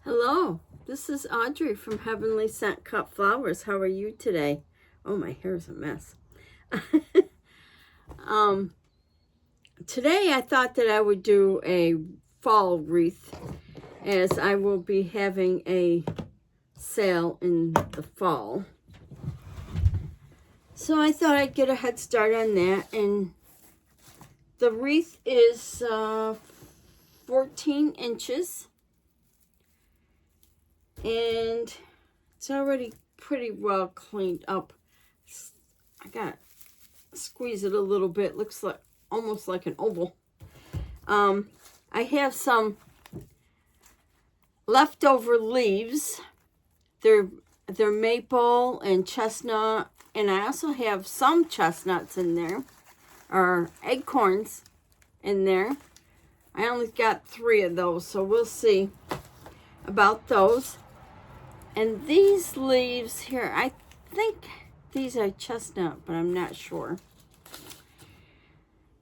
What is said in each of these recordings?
Hello, this is Audrey from Heavenly Scent Cut Flowers. How are you today? Oh, my hair is a mess. Today I thought that I would do a fall wreath, as I will be having a sale in the fall. So I thought I'd get a head start on that. And the wreath is 14 inches. And it's already pretty well cleaned up. I got to squeeze it a little bit. Looks like almost like an oval. I have some leftover leaves. They're maple and chestnut, and I also have some chestnuts in there, or acorns in there. I only got 3 of those, so we'll see about those. And these leaves here, I think these are chestnut, but I'm not sure.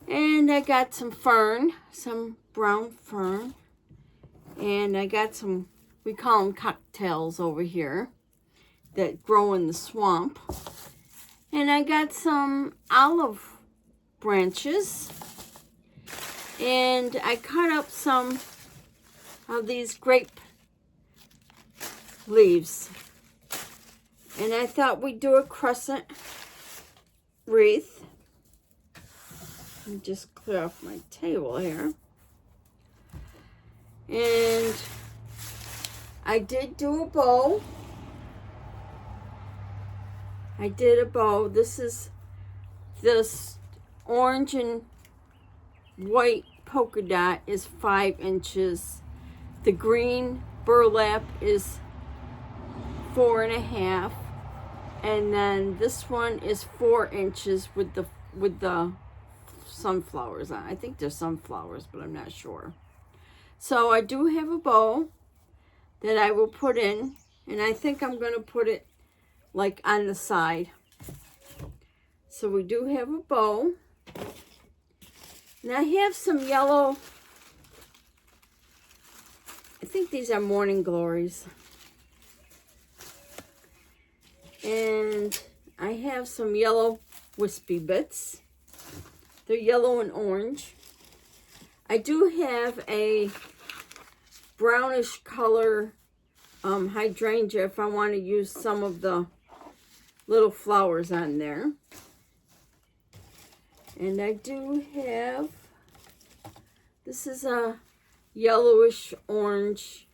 And I got some fern, some brown fern. And I got some, we call them cocktails over here, that grow in the swamp. And I got some olive branches. And I cut up some of these grape leaves, and I thought we'd do a crescent wreath. Let me just clear off my table here. And I did do a bow. I did a bow. This orange and white polka dot is 5 inches. The green burlap is 4.5, and then this one is 4 inches with the sunflowers on. I think they're sunflowers, but I'm not sure. So I do have a bow that I will put in, and I think I'm going to put it like on the side. So we do have a bow, and I have some yellow, I think these are morning glories. And I have some yellow wispy bits. They're yellow and orange. I do have a brownish color hydrangea if I want to use some of the little flowers on there. And I do have, this is a yellowish orange,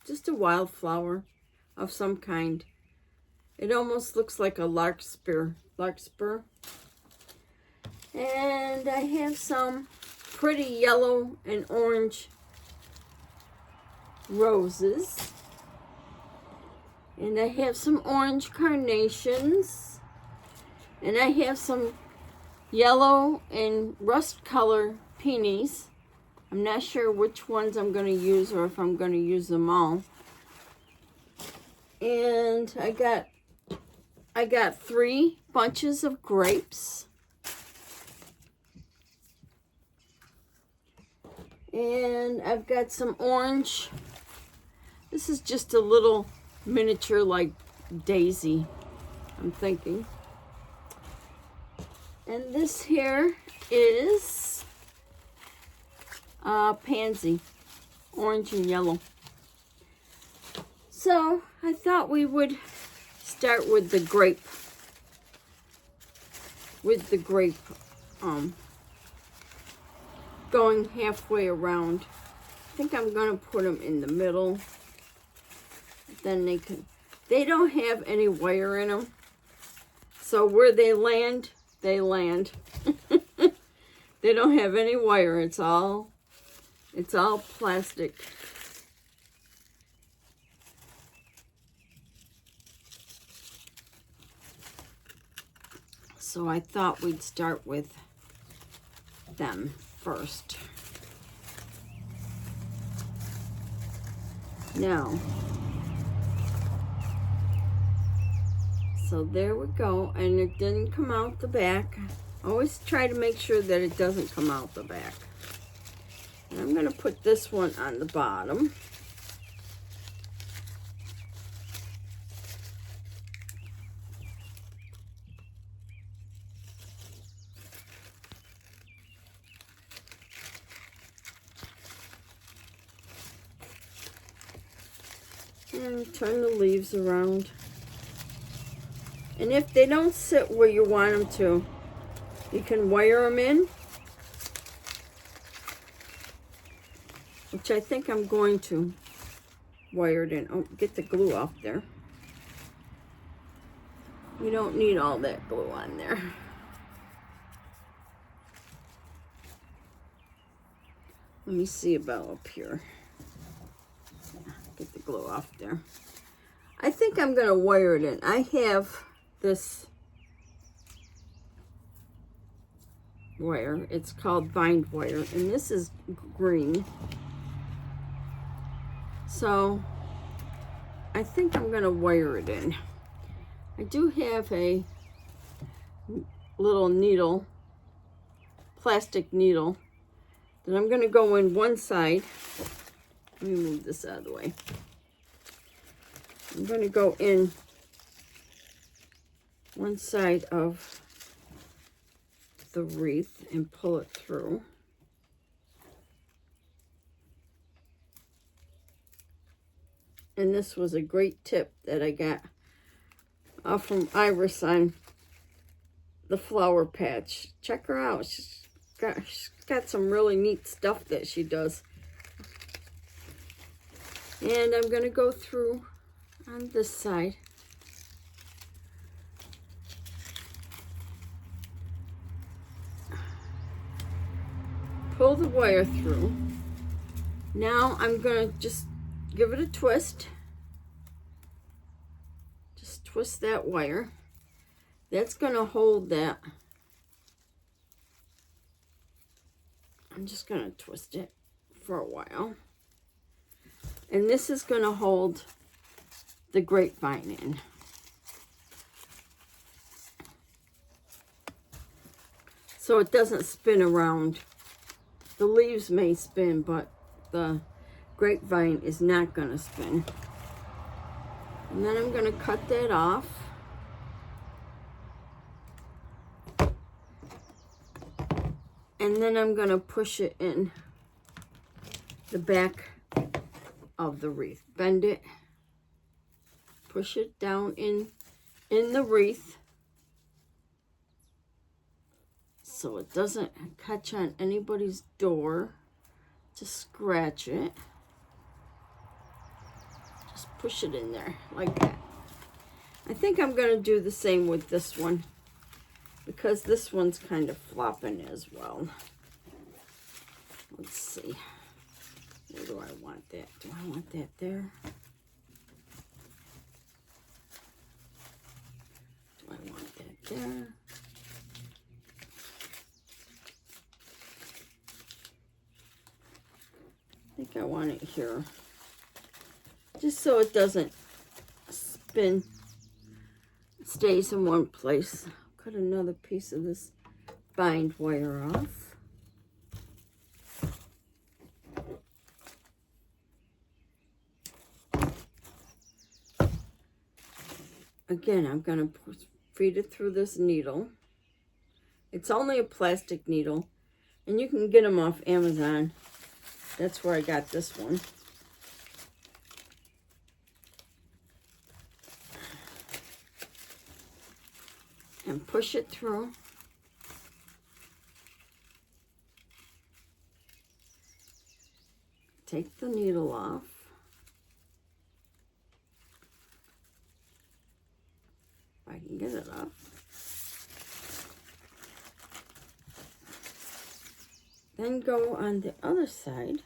just a wildflower of some kind. It almost looks like a larkspur. And I have some pretty yellow and orange roses. And I have some orange carnations. And I have some yellow and rust color peonies. I'm not sure which ones I'm going to use, or if I'm going to use them all. And I got 3 bunches of grapes. And I've got some orange. This is just a little miniature like daisy, I'm thinking. And this here is pansy, orange and yellow. So I thought we would start with the grape. Going halfway around. I think I'm going to put them in the middle. Then they don't have any wire in them. So where they land, they land. They don't have any wire. It's all plastic. So I thought we'd start with them first. Now, so there we go, and it didn't come out the back. Always try to make sure that it doesn't come out the back. And I'm going to put this one on the bottom. And turn the leaves around. And if they don't sit where you want them to, you can wire them in. Which I think I'm going to wire it in. Oh, get the glue off there. You don't need all that glue on there. Let me see about up here. Get the glue off there. I think I'm going to wire it in. I have this wire. It's called bind wire, and this is green. So I think I'm going to wire it in. I do have a little needle, plastic needle, that I'm going to go in one side. Let me move this out of the way. I'm going to go in one side of the wreath and pull it through. And this was a great tip that I got from Iris on the flower patch. Check her out. She's got some really neat stuff that she does. And I'm going to go through on this side. Pull the wire through. Now I'm going to just give it a twist. Just twist that wire. That's going to hold that. I'm just going to twist it for a while. And this is going to hold the grapevine in. So it doesn't spin around. The leaves may spin, but the grapevine is not going to spin. And then I'm going to cut that off. And then I'm going to push it in the back of the wreath. Bend it. Push it down in the wreath so it doesn't catch on anybody's door. Just scratch it. Just push it in there like that. I think I'm going to do the same with this one, because this one's kind of flopping as well. Let's see. Where do I want that? Do I want that there? Do I want that there? I think I want it here. Just so it doesn't spin. It stays in one place. Cut another piece of this bind wire off. Again, I'm going to feed it through this needle. It's only a plastic needle, and you can get them off Amazon. That's where I got this one. And push it through. Take the needle off. If I can get it off. Then go on the other side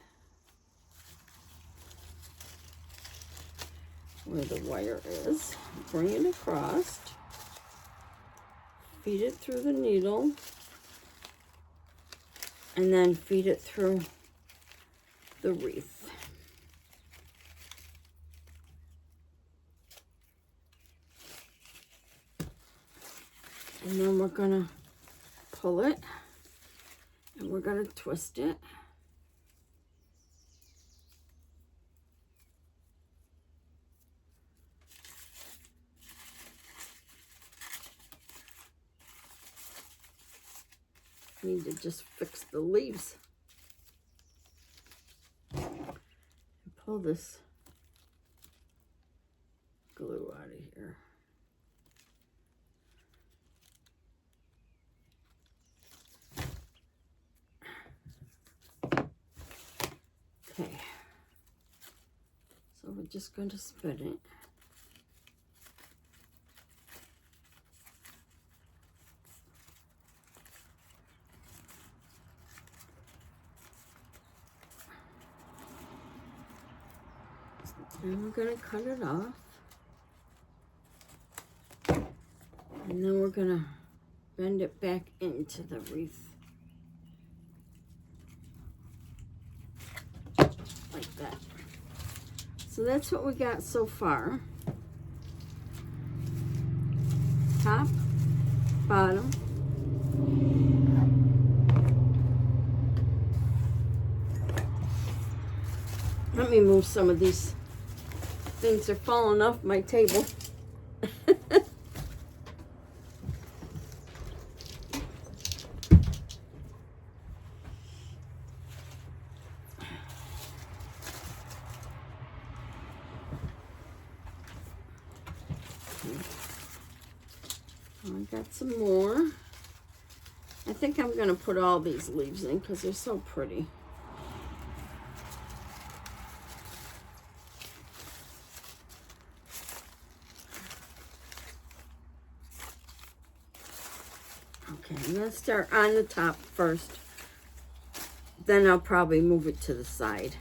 where the wire is. Bring it across. Feed it through the needle. And then feed it through the wreath. And then we're going to pull it. And we're going to twist it. Need to just fix the leaves. And pull this glue out of here. Okay, so we're just going to spin it. And we're going to cut it off. And then we're going to bend it back into the wreath. Like that. So that's what we got so far. Top, bottom. Let me move some of these things are falling off my table. I got some more. I think I'm going to put all these leaves in because they're so pretty. Okay, I'm going to start on the top first. Then I'll probably move it to the side.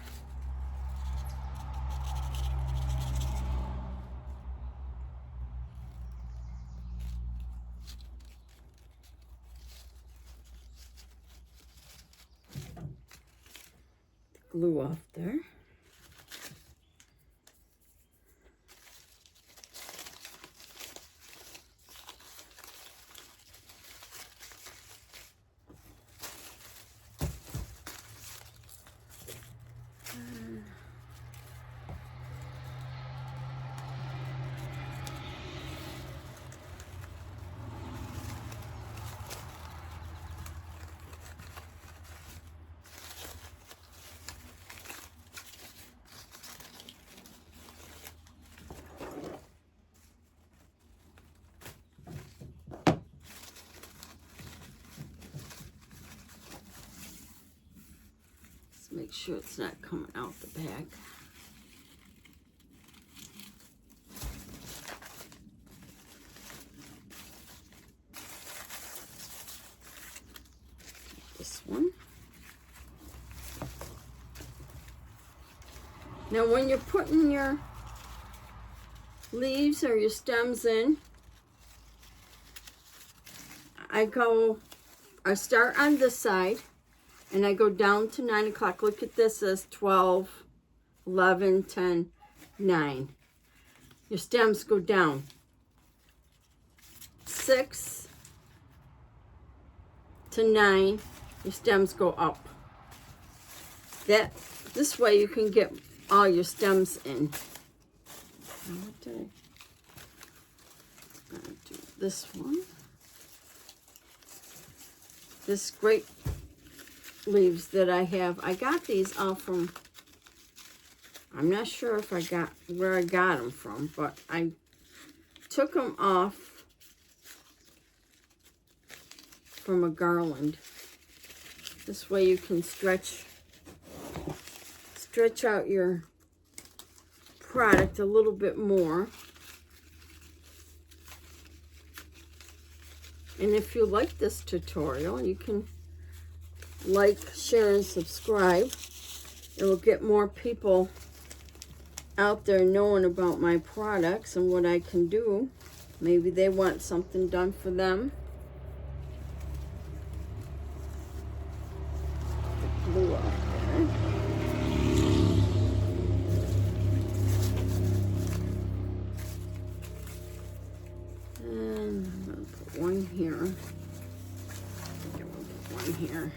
Glue off there. Make sure it's not coming out the back. This one. Now when you're putting your leaves or your stems in, I start on this side. And I go down to 9 o'clock. Look at this as 12, 11, 10, 9. Your stems go down. 6 to 9, your stems go up. This way you can get all your stems in. Now what did I'm gonna do this one. This great leaves that I have. I got these all from, I'm not sure if where I got them from, but I took them off from a garland. This way you can stretch out your product a little bit more. And if you like this tutorial, you can like, share, and subscribe. It will get more people out there knowing about my products and what I can do. Maybe they want something done for them. The glue off there. And I'm going to put one here. I think I'm going to put one here.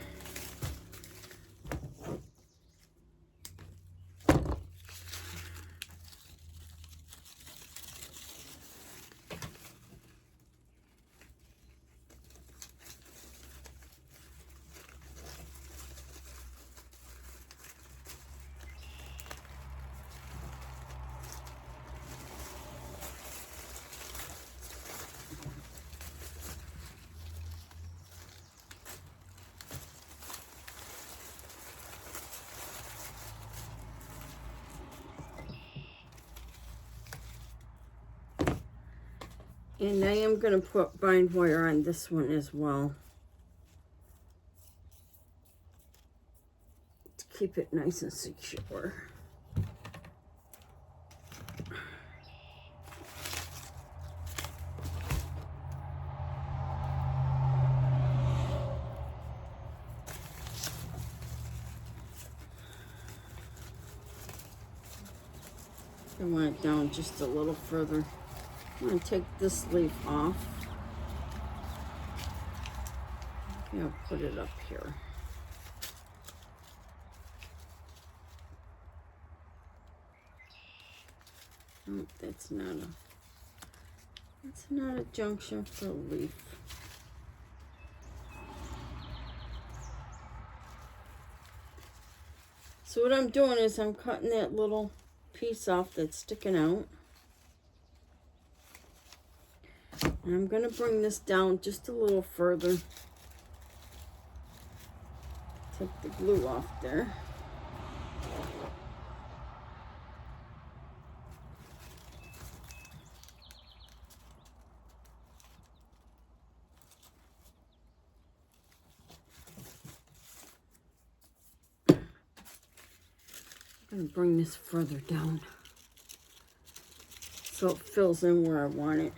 And I am going to put bind wire on this one as well, to keep it nice and secure. I want it down just a little further. I'm going to take this leaf off. I'll put it up here. Oh, that's not a junction for a leaf. So what I'm doing is I'm cutting that little piece off that's sticking out. And I'm going to bring this down just a little further. Take the glue off there. I'm going to bring this further down so it fills in where I want it.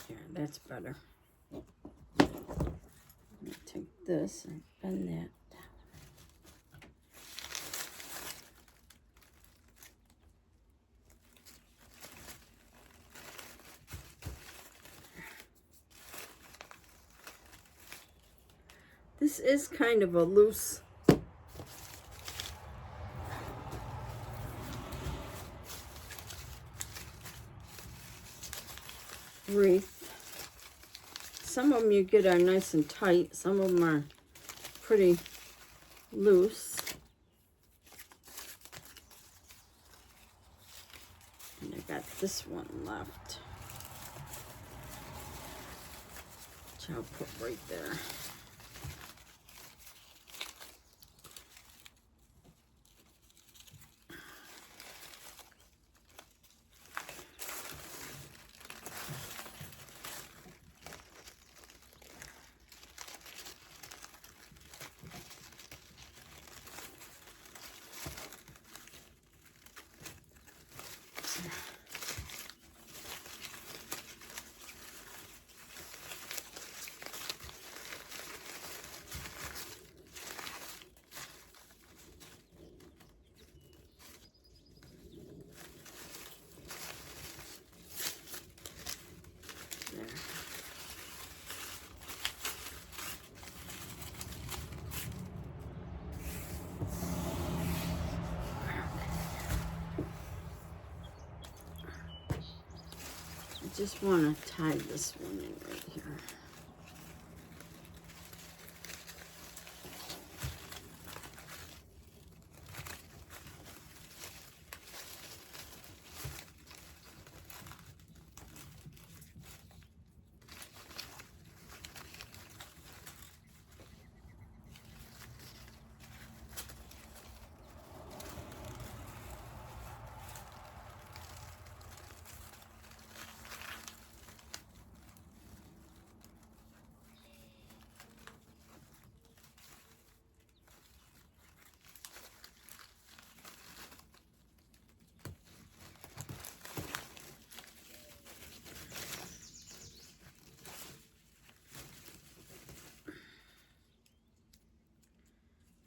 Yeah, that's better. I'm going to take this and bend that down. This is kind of a loose wreath. Some of them you get are nice and tight. Some of them are pretty loose. And I got this one left, which I'll put right there. I just want to tie this one in right here.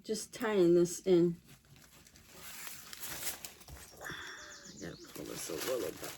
Just tying this in. I gotta pull this a little bit more.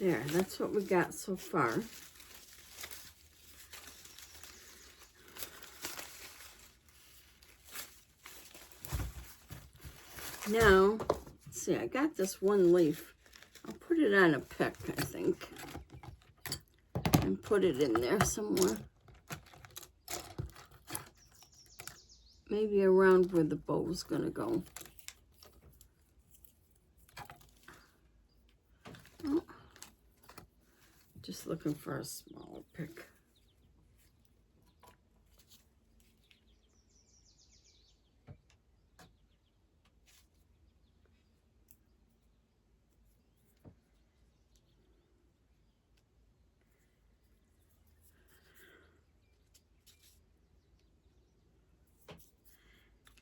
There, that's what we got so far. Now, let's see, I got this one leaf. I'll put it on a pick, I think, and put it in there somewhere. Maybe around where the bow's gonna go. Oh, just looking for a smaller pick.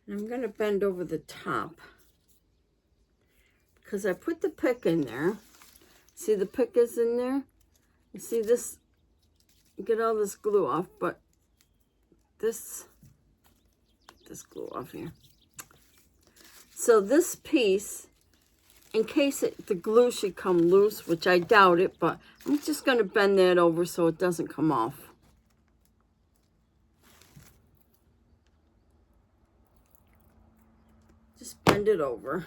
I'm going to bend over the top because I put the pick in there. See, the pick is in there. You see this, get all this glue off, but this glue off here. So this piece, in case the glue should come loose, which I doubt it, but I'm just going to bend that over so it doesn't come off. Just bend it over.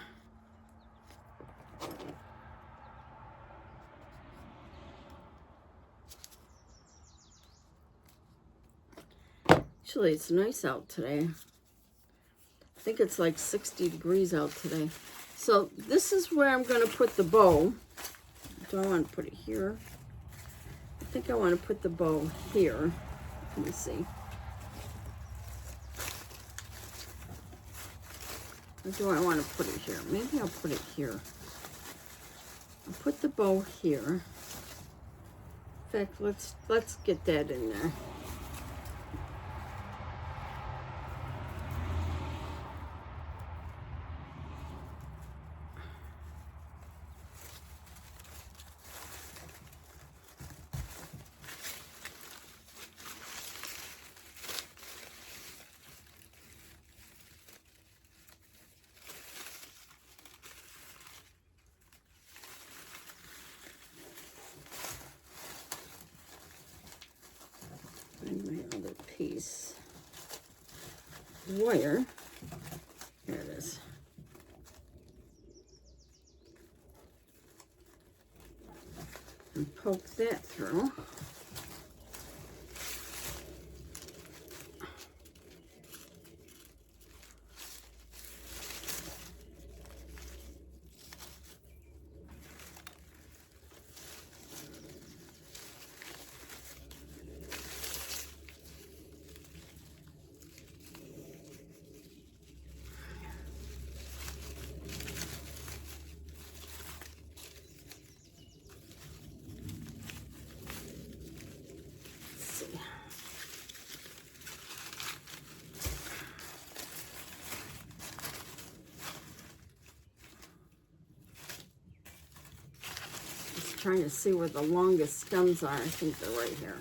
Actually, it's nice out today. I think it's like 60 degrees out today. So this is where I'm going to put the bow. Do I want to put it here? I think I want to put the bow here. Let me see. Or do I want to put it here? Maybe I'll put it here. I'll put the bow here. In fact, let's get that in there. My other piece. Wire. Here it is. And poke that through. Trying to see where the longest stems are. I think they're right here.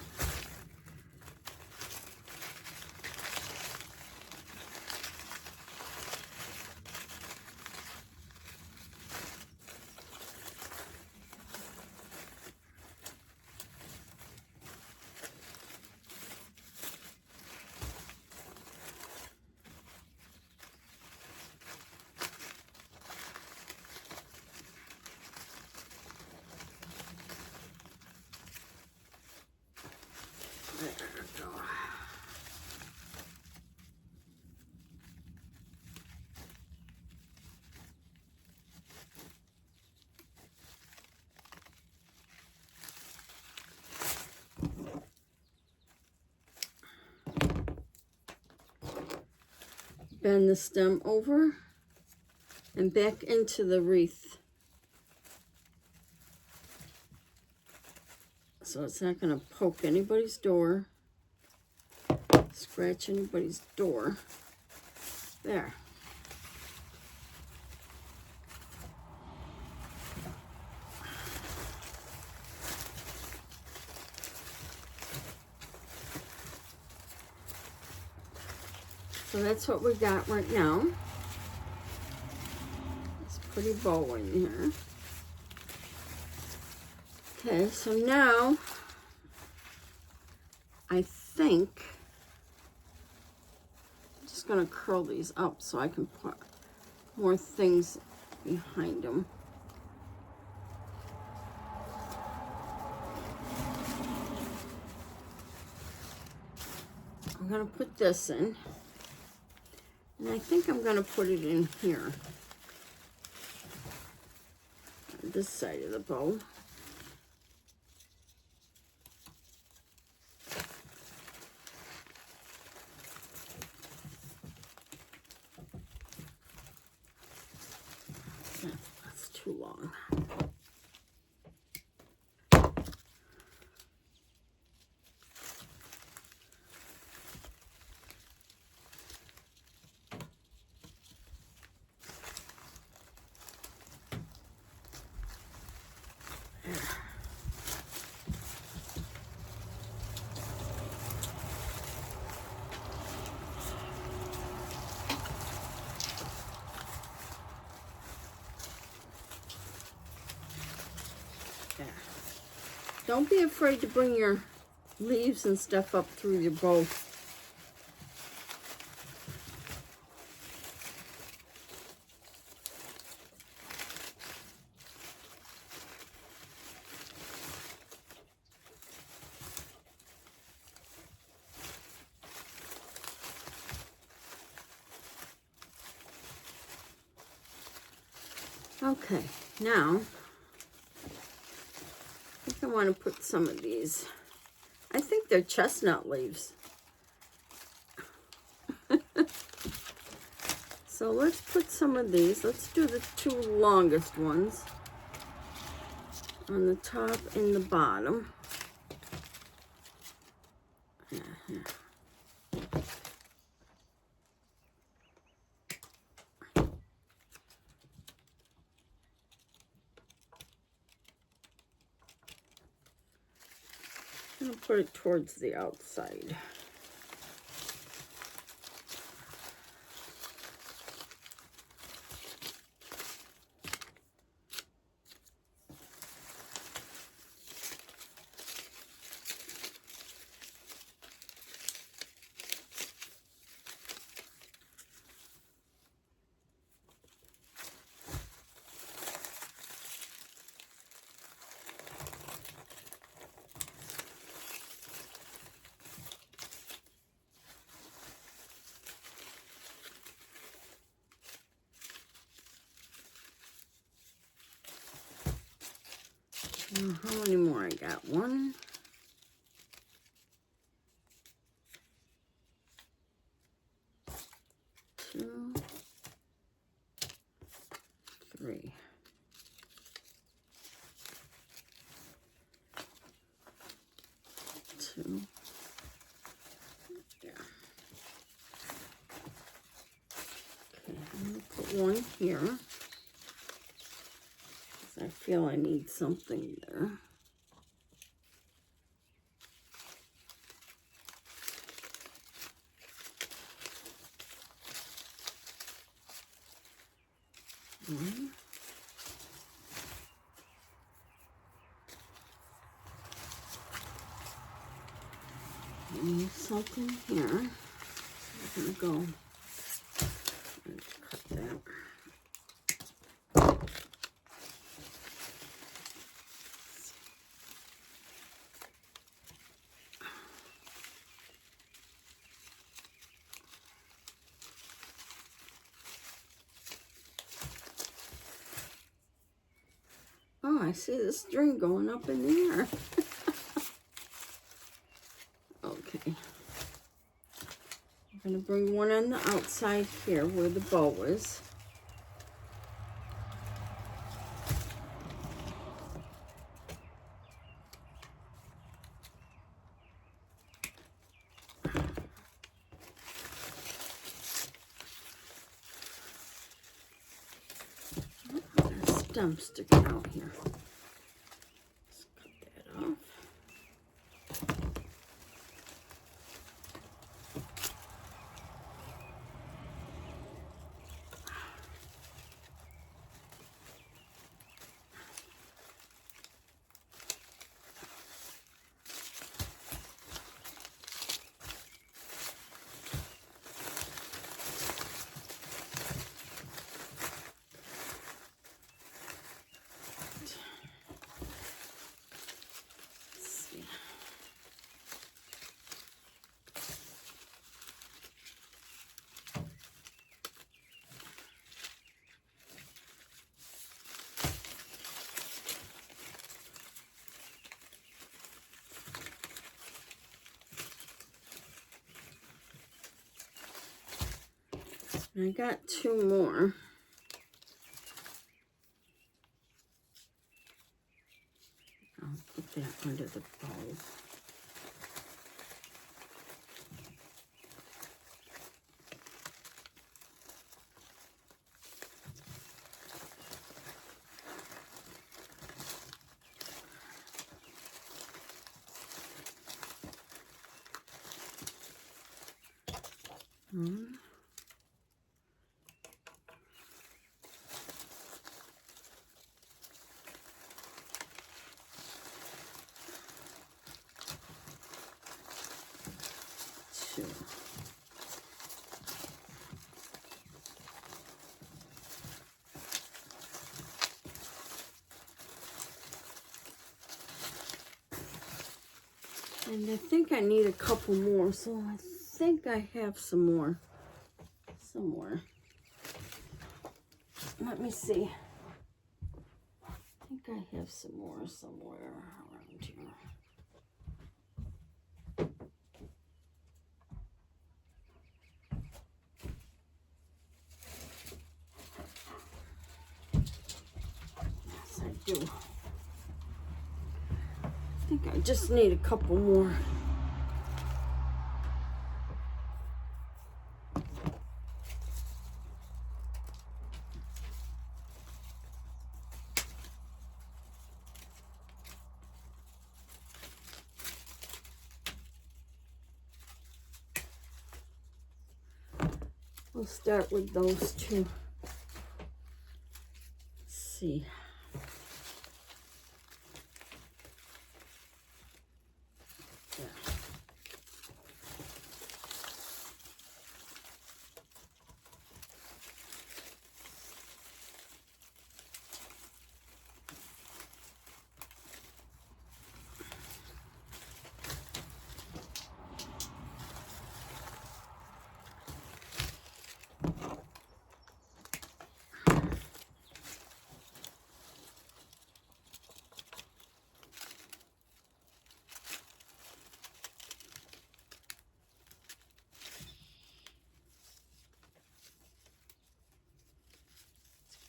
Bend the stem over and back into the wreath. So it's not going to poke anybody's door, scratch anybody's door. There. So that's what we got right now. It's pretty bow in here. Okay, so now I think I'm just going to curl these up so I can put more things behind them. I'm going to put this in, and I think I'm going to put it in here, on this side of the bow. That's too long. Don't be afraid to bring your leaves and stuff up through your bow. Okay, now I think I want to put some of these. I think they're chestnut leaves. So let's put some of these. Let's do the two longest ones on the top and the bottom. I'm going to put it towards the outside. Now, how many more I got? 1, 2, 3. Two. Yeah. Okay, I'm going to put one here. I feel I need something there. One. I need something here. I'm going to go and cut that. Oh, I see the string going up in the air. Okay. I'm going to bring one on the outside here where the bow is. Stem sticking out here. Let's cut that off. And I got 2 more. I'll put that under the bowl. One. 2. And I think I need a couple more, so I think I have some more somewhere. Let me see. I think I have some more somewhere around here. Yes, I do. I think I just need a couple more. We'll start with those 2. Let's see.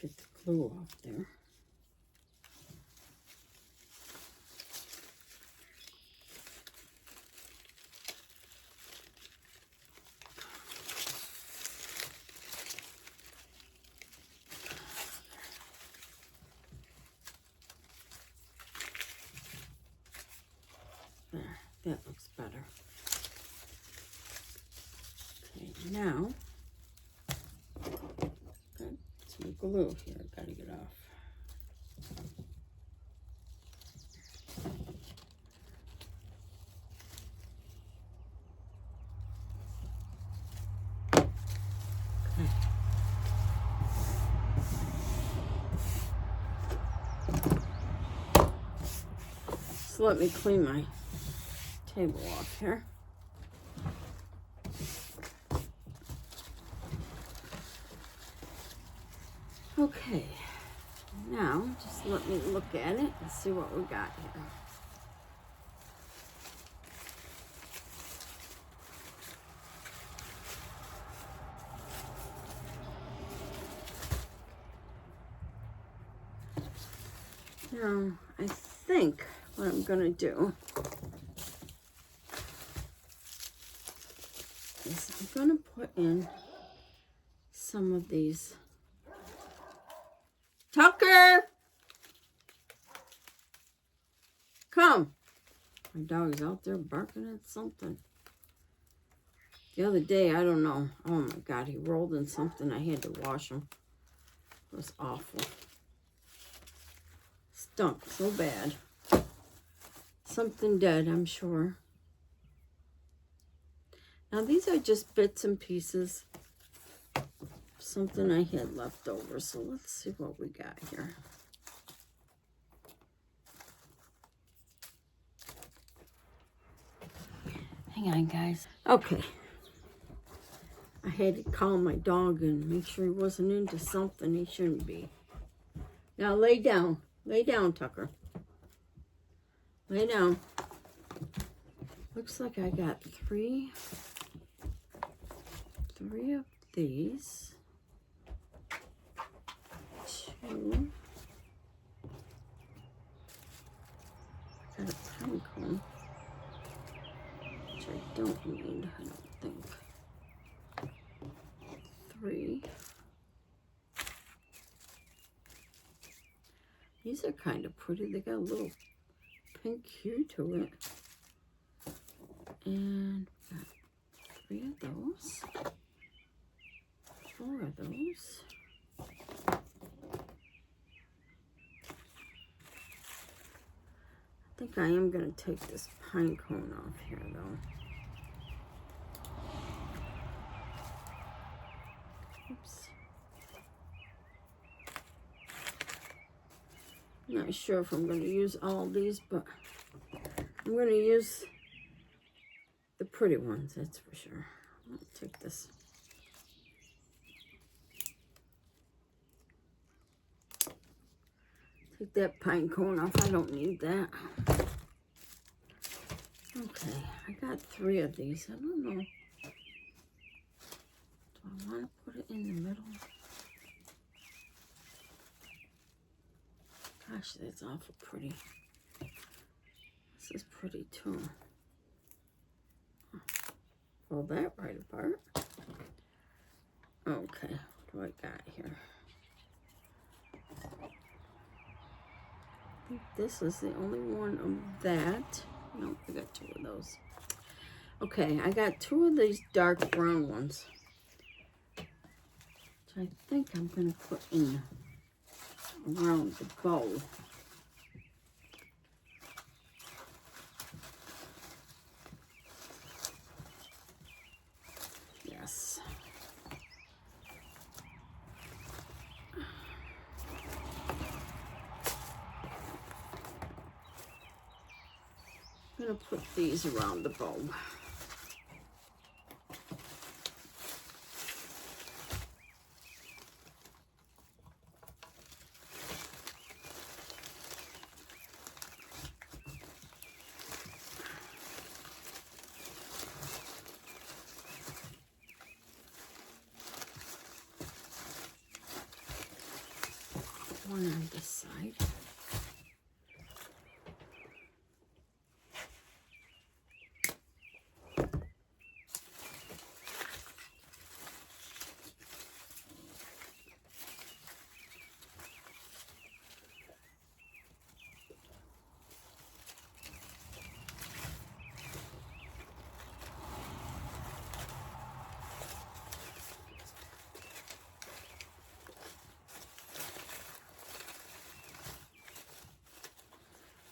Get the glue off there. There, that looks better. Okay, now some glue here. I gotta get off. Okay. So let me clean my table off here. Okay, now just let me look at it and see what we got here. Now, I think what I'm gonna do is I'm gonna put in some of these. Tucker! Come! My dog is out there barking at something. The other day, I don't know. Oh my God, he rolled in something. I had to wash him. It was awful. Stunk so bad. Something dead, I'm sure. Now, these are just bits and pieces. Something I had left over. So let's see what we got here. Hang on, guys. Okay. I had to call my dog and make sure he wasn't into something he shouldn't be. Now lay down. Lay down, Tucker. Lay down. Looks like I got three of these. two. Got a pine cone, which I don't need, I don't think. Three. These are kind of pretty. They got a little pink hue to it. And got 3 of those. 4 of those. I think I am going to take this pine cone off here though. Oops. Not sure if I'm going to use all these, but I'm going to use the pretty ones, that's for sure. I'm going to take this. Take that pine cone off. I don't need that. Okay, I got 3 of these. I don't know. Do I want to put it in the middle? Gosh, that's awful pretty. This is pretty too. Fold that right apart. Okay, what do I got here? I think this is the only one of that. No, I got 2 of those. Okay, I got 2 of these dark brown ones, which I think I'm going to put in around the bow. Yes. I'm going to put these around the bow. One on this side.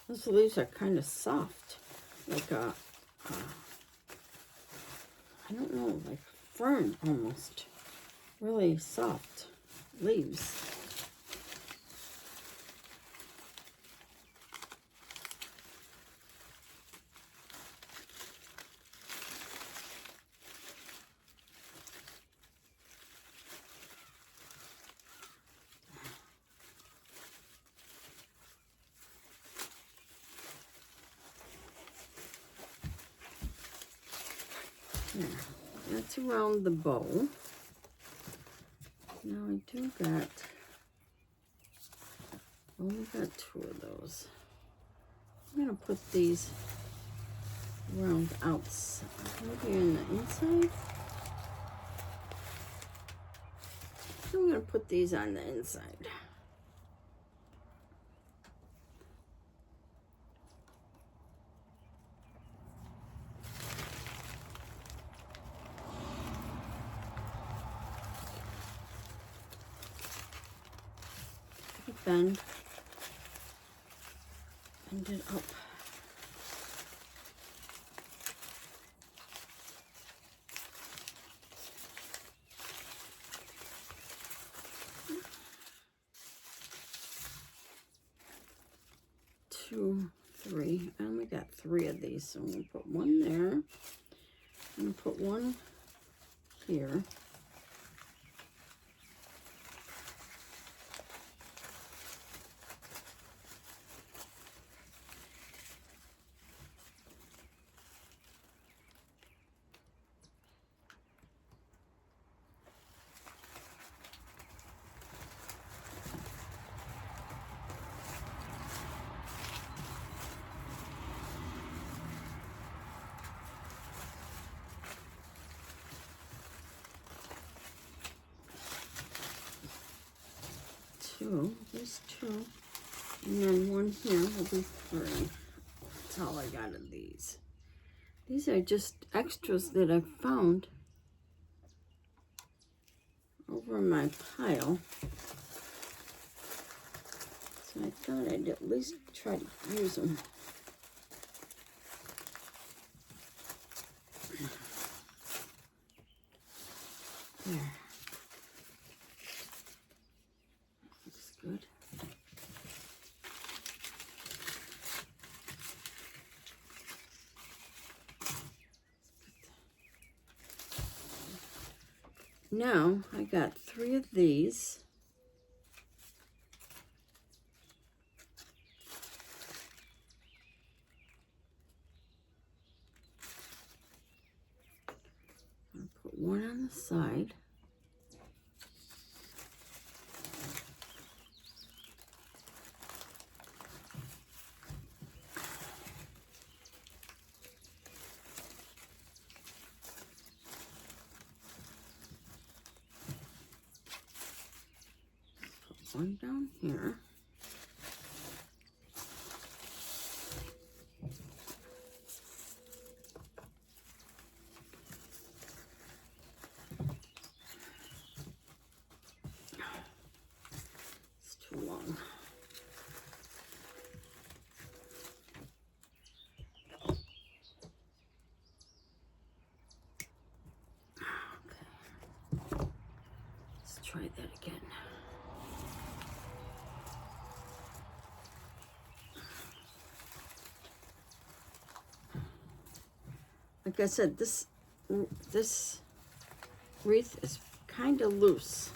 Those leaves are kind of soft, like a, I don't know, like fern almost. Really soft leaves. Yeah, that's around the bow. Now I do got, only got 2 of those. I'm gonna put these around outside, maybe in the inside. I'm gonna put these on the inside. Bend it up. Two, 3. I only got 3 of these, so I'm gonna put one there. I'm gonna put one here. two. There's two. And then one here will be three. That's all I got of these. These are just extras that I found over in my pile. So I thought I'd at least try to use them. There. Looks good. Now I got 3 of these. I'll put one on the side. One down here. It's too long. Okay. Let's try that again. Like I said, this wreath is kind of loose.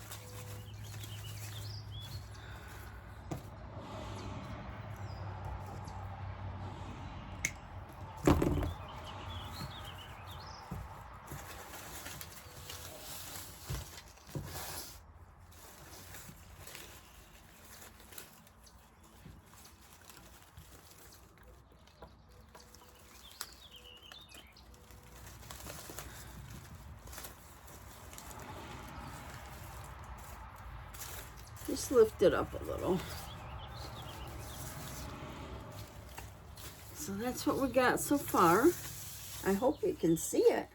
Just lift it up a little. So that's what we got so far. I hope you can see it.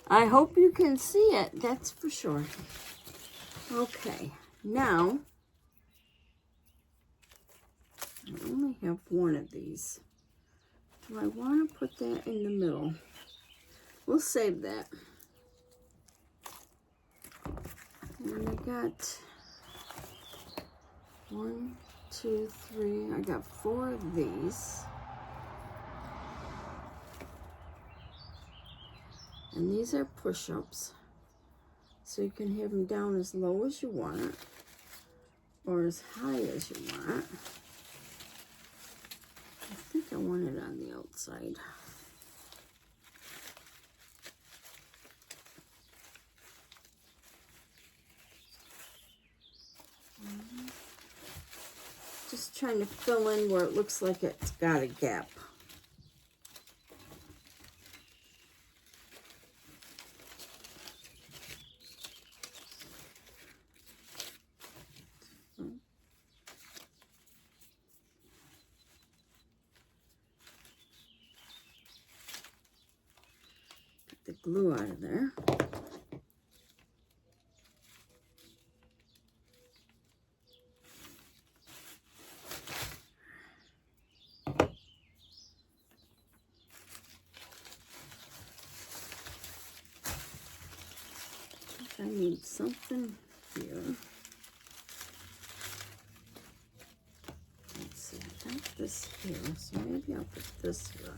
I hope you can see it, that's for sure. Okay, now I only have one of these. Do I want to put that in the middle? We'll save that. And I got 1, 2, 3. I got 4 of these. And these are push-ups. So you can have them down as low as you want or as high as you want. I think I want it on the outside. Just trying to fill in where it looks like it's got a gap. Get the glue out of there. I need something here. Let's see, I got this here, so maybe I'll put this here.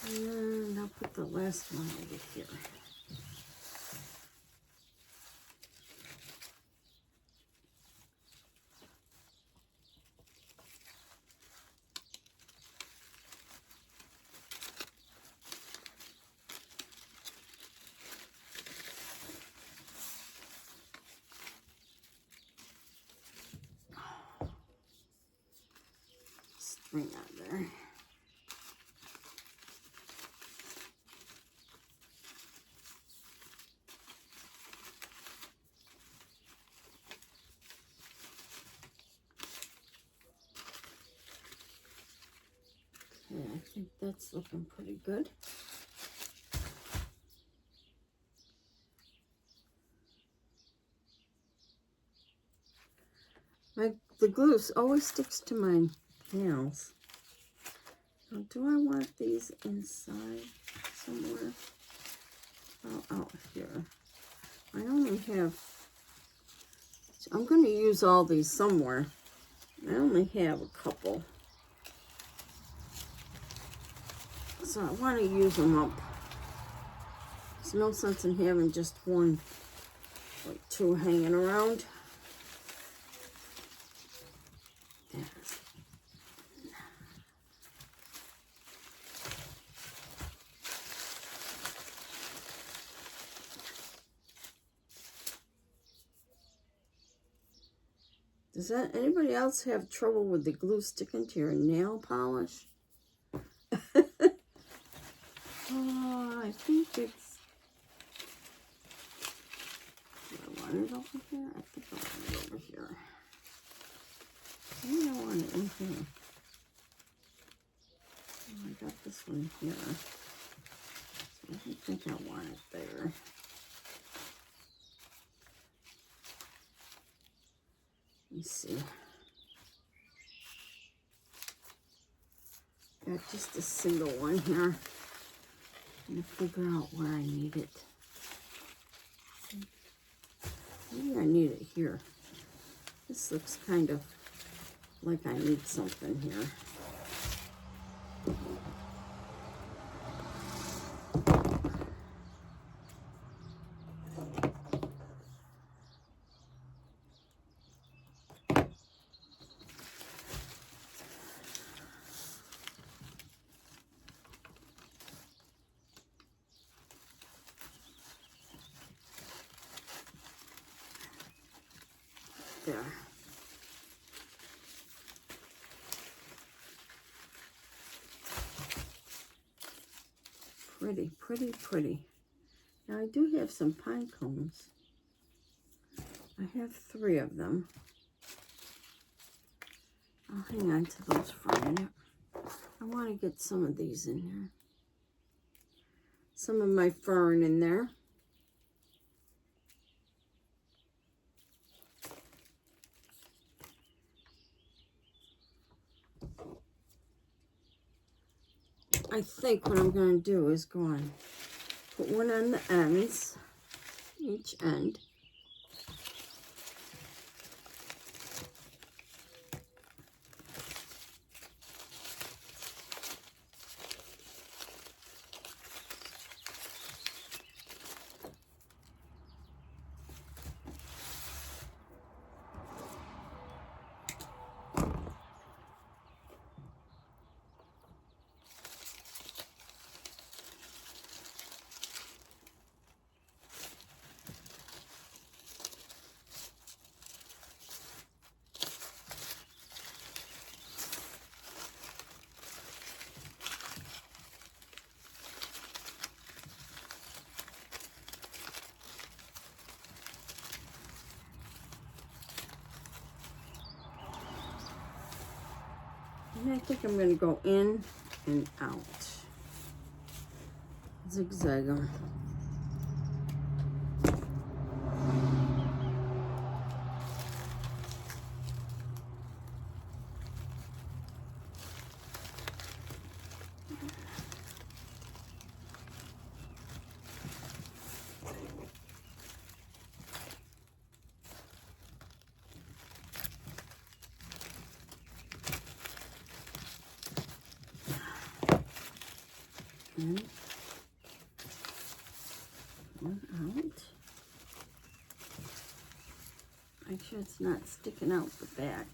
And I'll put the last one over here. bring that there. Okay, I think that's looking pretty good. The glue always sticks to my nails. Now, do I want these inside somewhere? Oh, out here. I only have, I'm going to use all these somewhere. I only have a couple. So I want to use them up. There's no sense in having just one, like two hanging around. Does anybody else have trouble with the glue sticking to your nail polish? I think it's... Do I want it over here? I think I want it over here. Maybe I want it in here. Oh, I got this one here. So I don't think I want it there. Let me see. Got just a single one here. I'm gonna figure out where I need it. Maybe I need it here. This looks kind of like I need something here. There. Pretty, pretty, pretty. Now I do have some pine cones. I have 3 of them. I'll hang on to those for a minute. I want to get some of these in here. Some of my fern in there. I think what I'm going to do is go on, put one on the ends, each end. And I think I'm going to go in and out. Zigzag them. In, one out. Make sure it's not sticking out the back.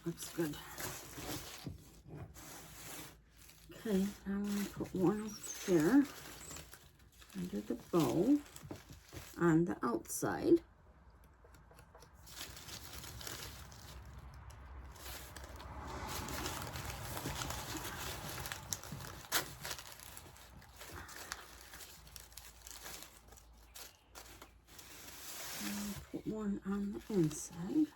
looks good. Okay, now I'm going to put one here under the bow on the outside. Put one on the inside.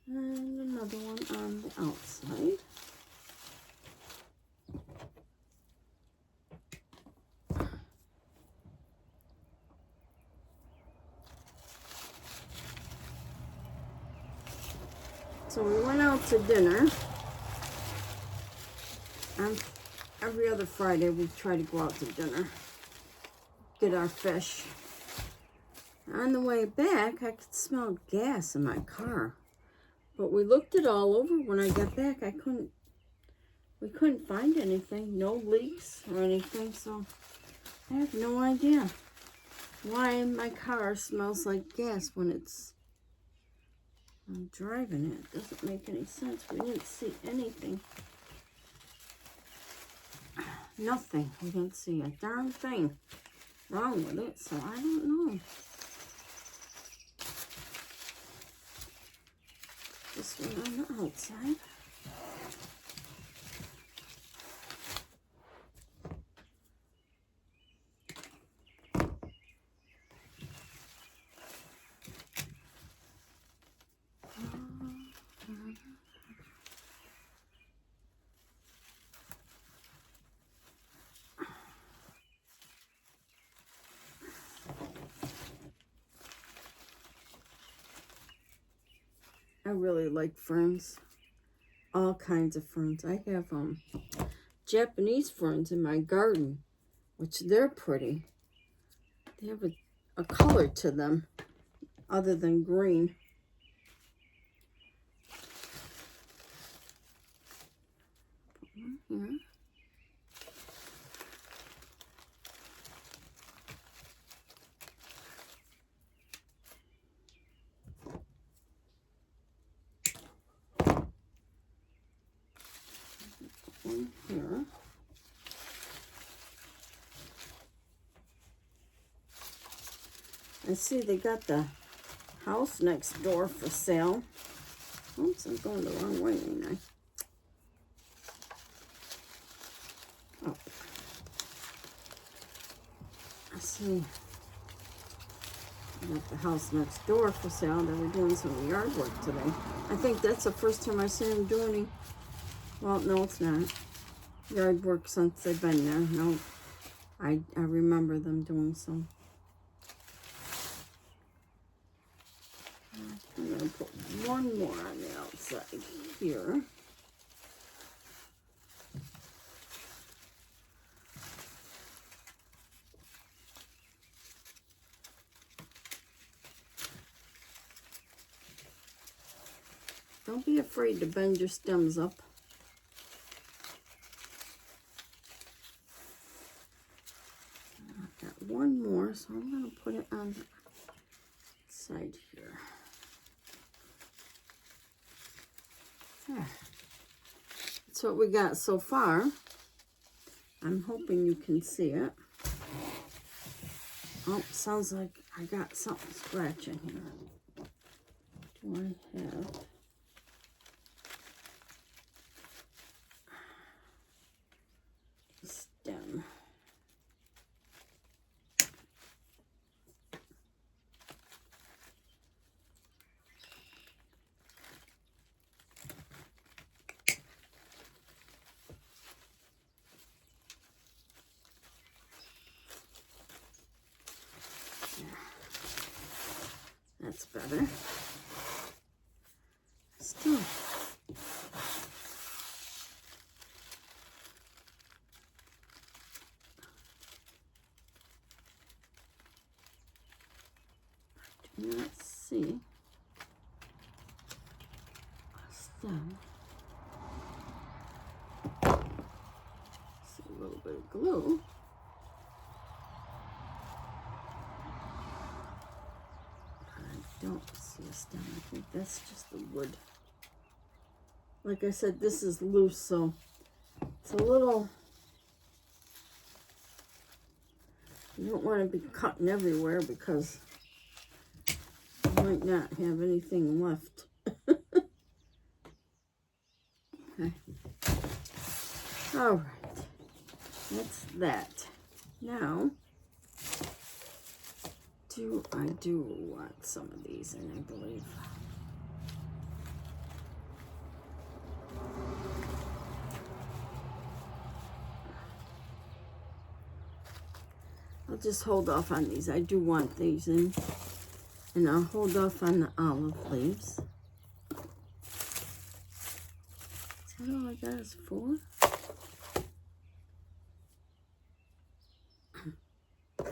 And another one on the outside. So we went out to dinner. Every other Friday we try to go out to dinner, get our fish. On the way back, I could smell gas in my car. But we looked it all over. When I got back, we couldn't find anything, no leaks or anything, so I have no idea why my car smells like gas when I'm driving it. It doesn't make any sense. We didn't see anything. Nothing. We didn't see a darn thing wrong with it, so I don't know. This one on the outside. I really like ferns, all kinds of ferns. I have Japanese ferns in my garden, which they're pretty. They have a color to them other than green. Put one here. One here. I see they got the house next door for sale. Oops, I'm going the wrong way, ain't I? Oh. I see. I got the house next door for sale. They were doing some yard work today. I think that's the first time I've seen them do any. Well, no, it's not. Yard work since they've been there. No, I remember them doing some. I'm going to put one more on the outside here. Don't be afraid to bend your stems up. I've got one more, so I'm going to put it on the side here. That's what we got so far. I'm hoping you can see it. Oh, sounds like I got something scratching here. Do I have... stem? That's better. Still. let's see. Stem. See a little bit of glue. I don't see a stem. I think that's just the wood. Like I said, this is loose, so it's a little, you don't want to be cutting everywhere because you might not have anything left. Okay. All right. That's that. Now, I do want some of these in, I believe. I'll just hold off on these. I do want these in. And I'll hold off on the olive leaves. Is that all I got is 4? I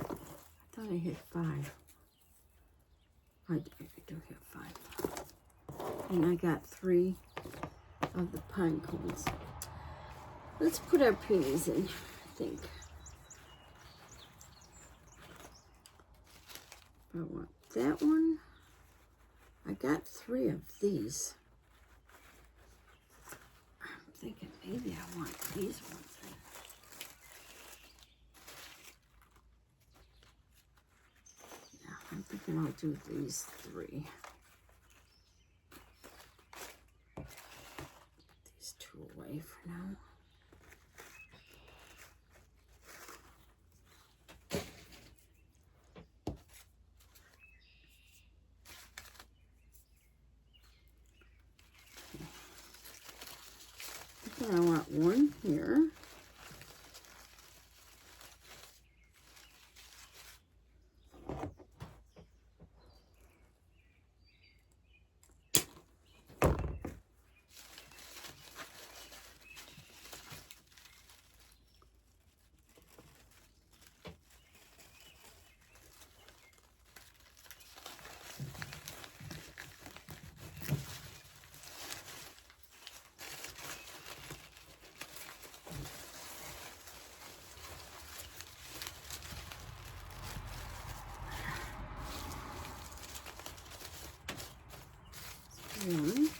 thought I had 5. I do have 5. And I got 3 of the pine cones. Let's put our peonies in, I think. I want that one. I got 3 of these. I'm thinking maybe I want these ones in. Yeah, I'm thinking I'll do these 3. These 2 away for now. I want 1 here. One.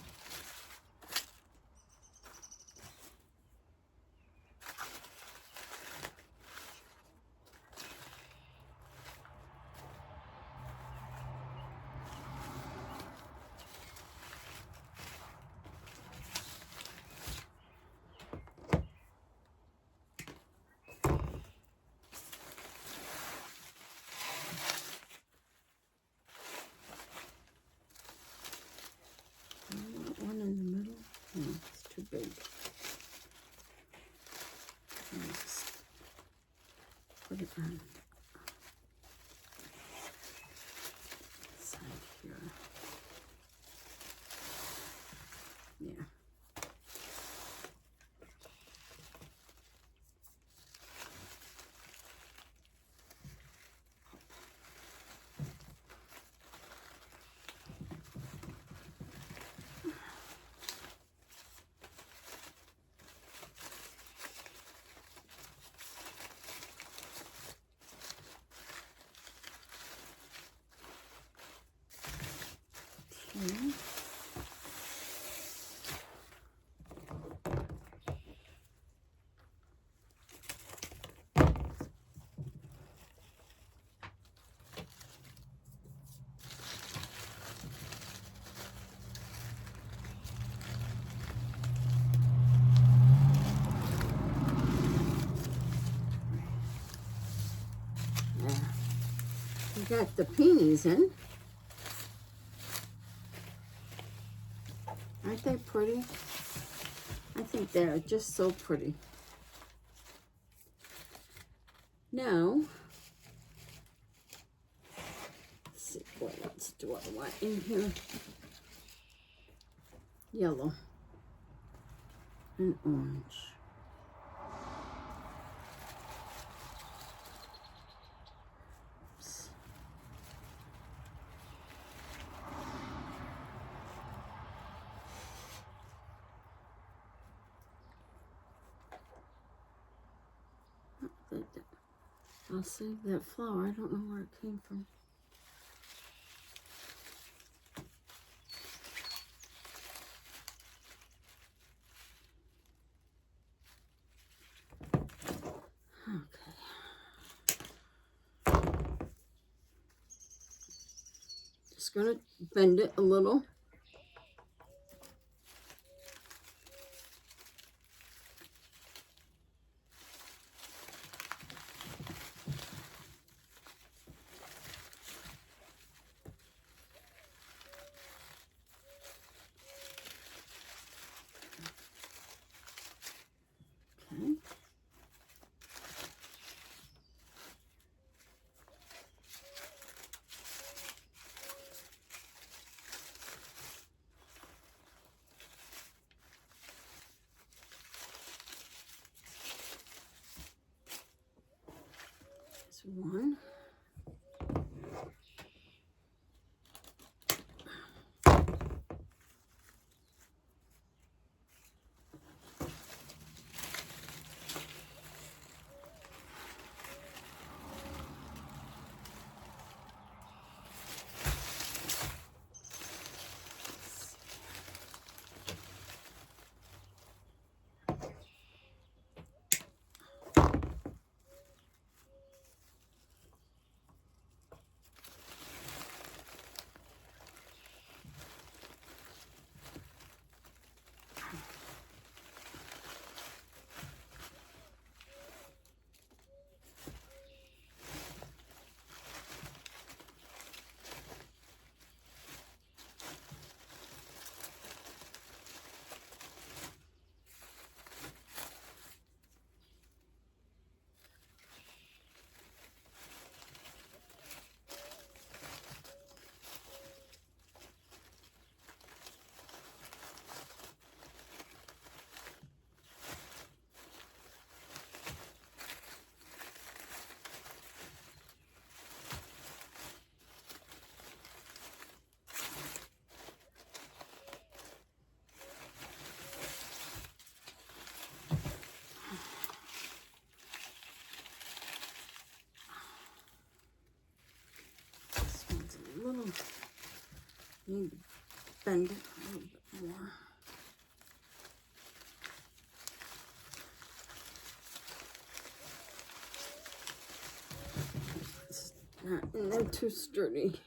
One in the middle. No, it's too big. Just put it on the side here. Yeah. Okay. We got the peonies in. Aren't they pretty? I think they're just so pretty. Now, let's see, what else do I want in here? Yellow and orange. I'll save that flower. I don't know where it came from. Okay. Just gonna bend it a little. Okay. One. Little, need to bend it a little bit more. It's not, and they're too sturdy.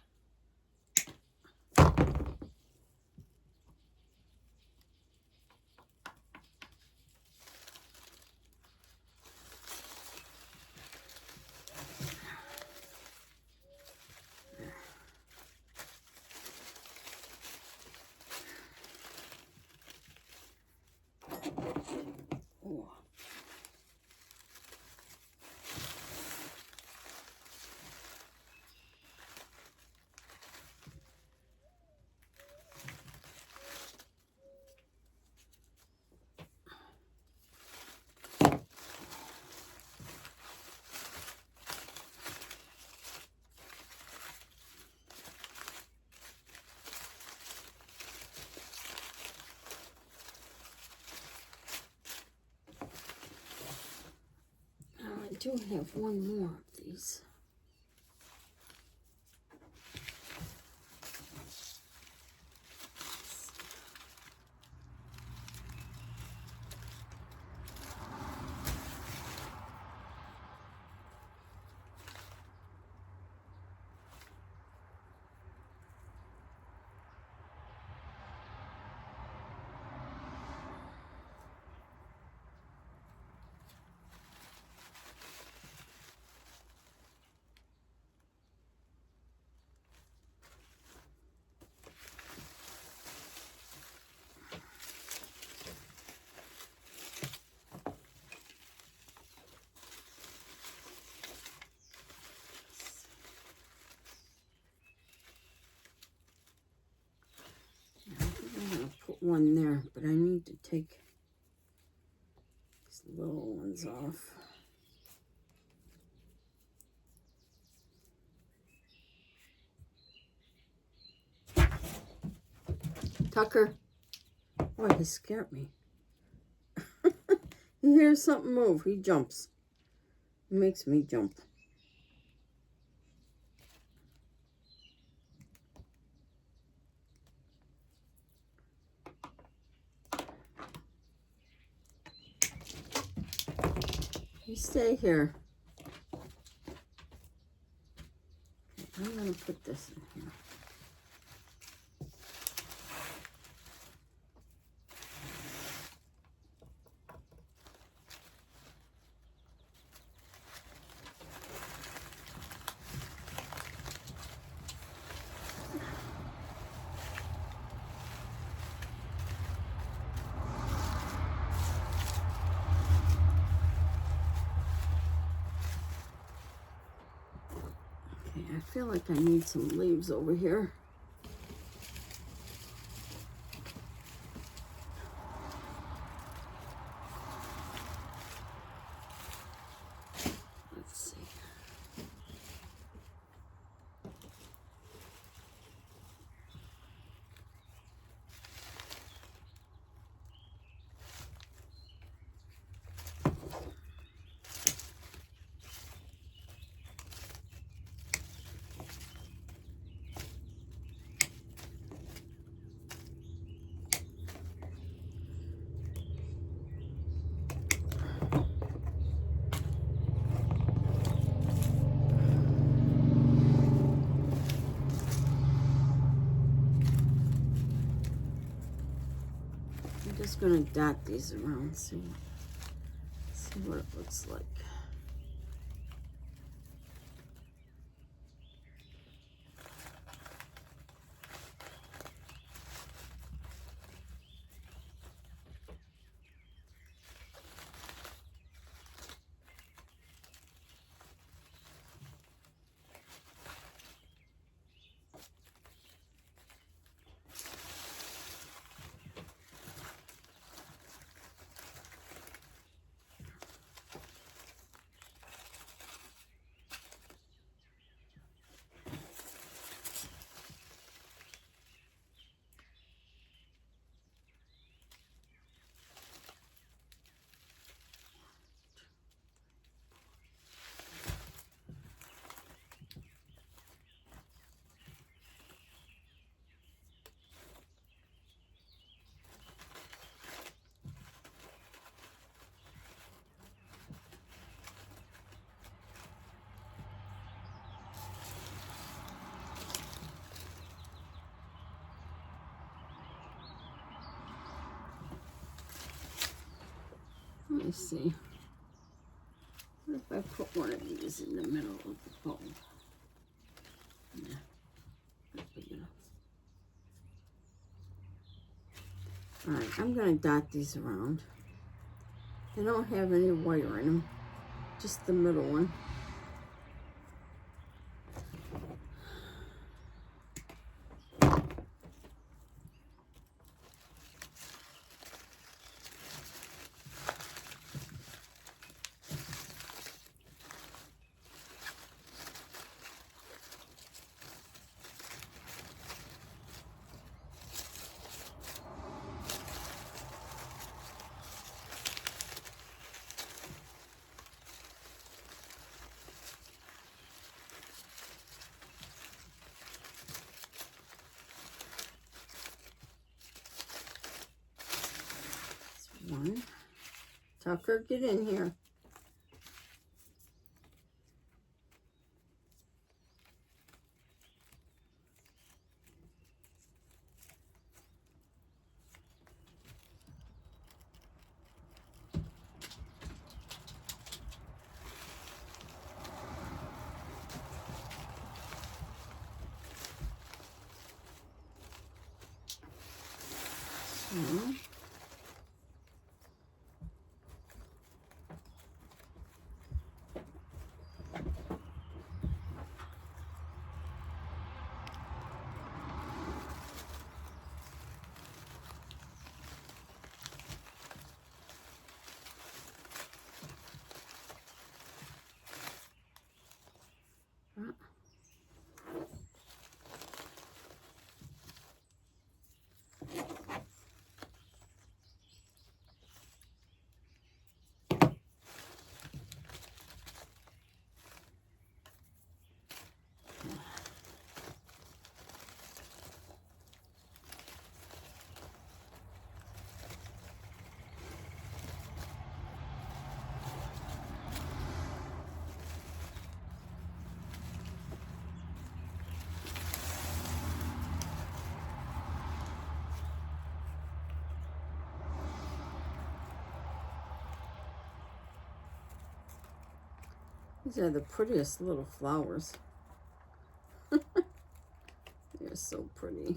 Oh. I do have one more of these. Put one there, but I need to take these little ones off. Tucker. Boy, he scared me. He hears something move, he jumps. It makes me jump. You stay here. Okay, I'm going to put this in here. I feel like I need some leaves over here. Let's see. I'm just going to dot these around, see what it looks like. Let me see. What if I put one of these in the middle of the bowl? Yeah, that's big enough. All right, I'm going to dot these around. They don't have any wire in them, just the middle one. One. Tucker, get in here. These are the prettiest little flowers. They're so pretty.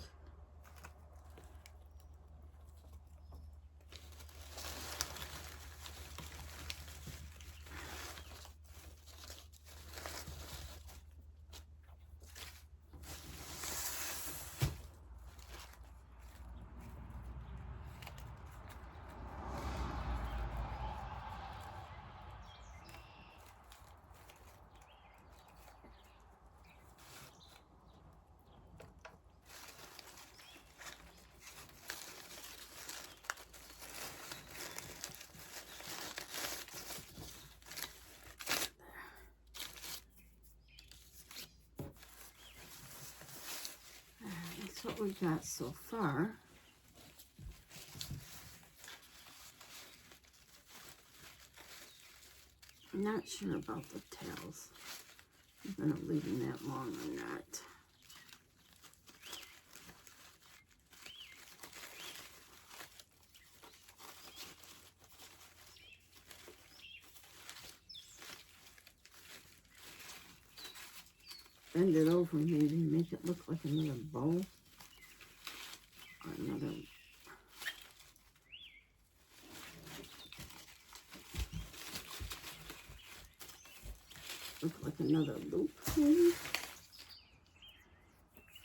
That's what we got so far. I'm not sure about the tails. I'm going to leave them that long or not. Bend it over maybe, make it look like another bow. Or another. Look like another loop maybe.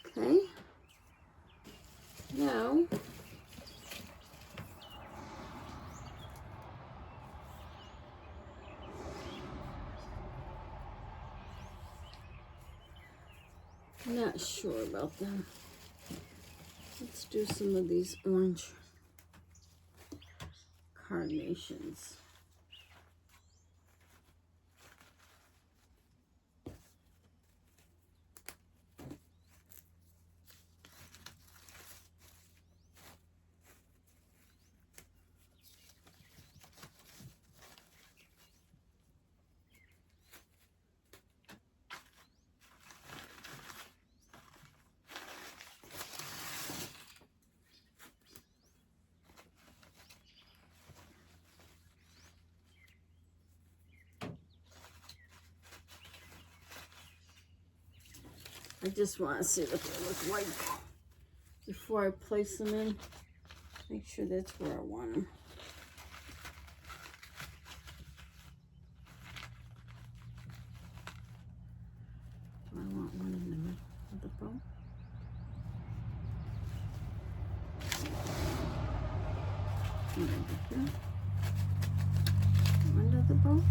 Okay. Now, I'm not sure about them. Let's do some of these orange carnations. I just want to see what they look like before I place them in. Make sure that's where I want them. Do I want one in the middle of the bow? Under the bow?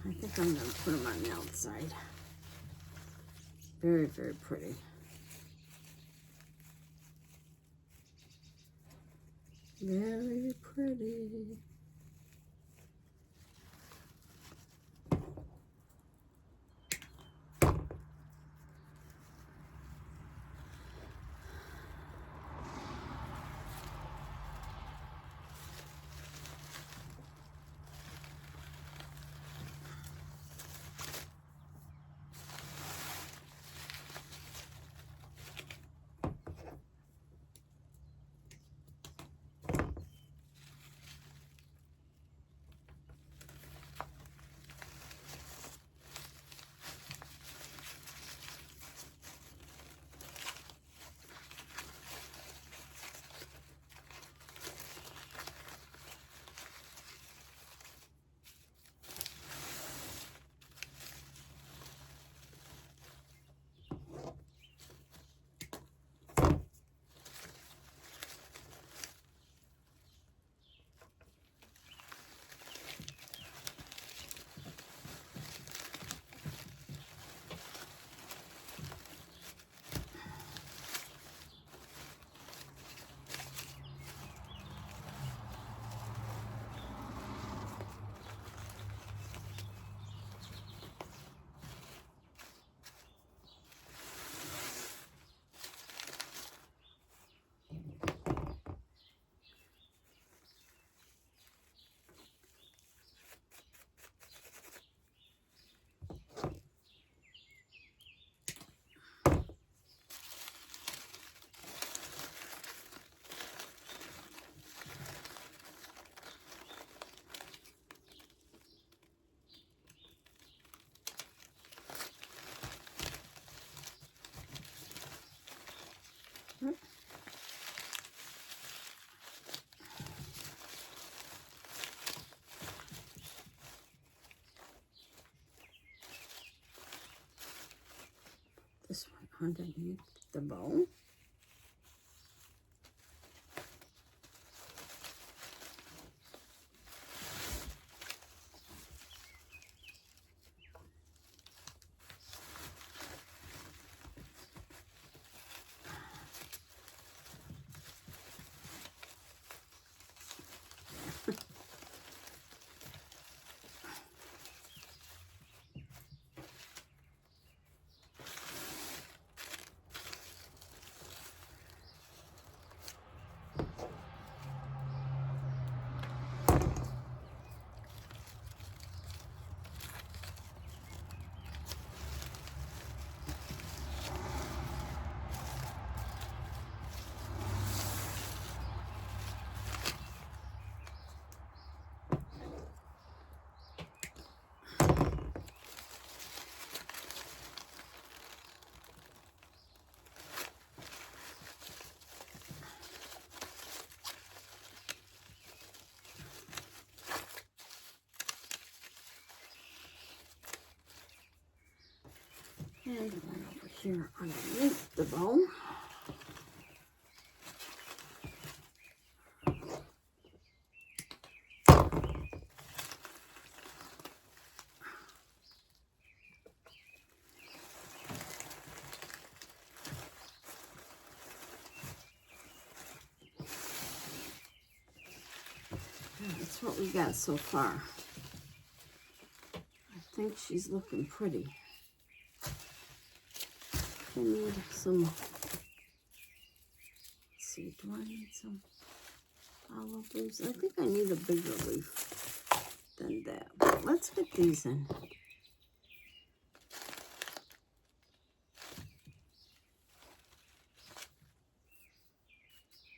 I think I'm going to put them on the outside. Very, very pretty. Very pretty. underneath the bow. And one over here underneath the bow. That's what we got so far. I think she's looking pretty. I need some, let's see, do I need some olive leaves? I think I need a bigger leaf than that. But let's get these in. I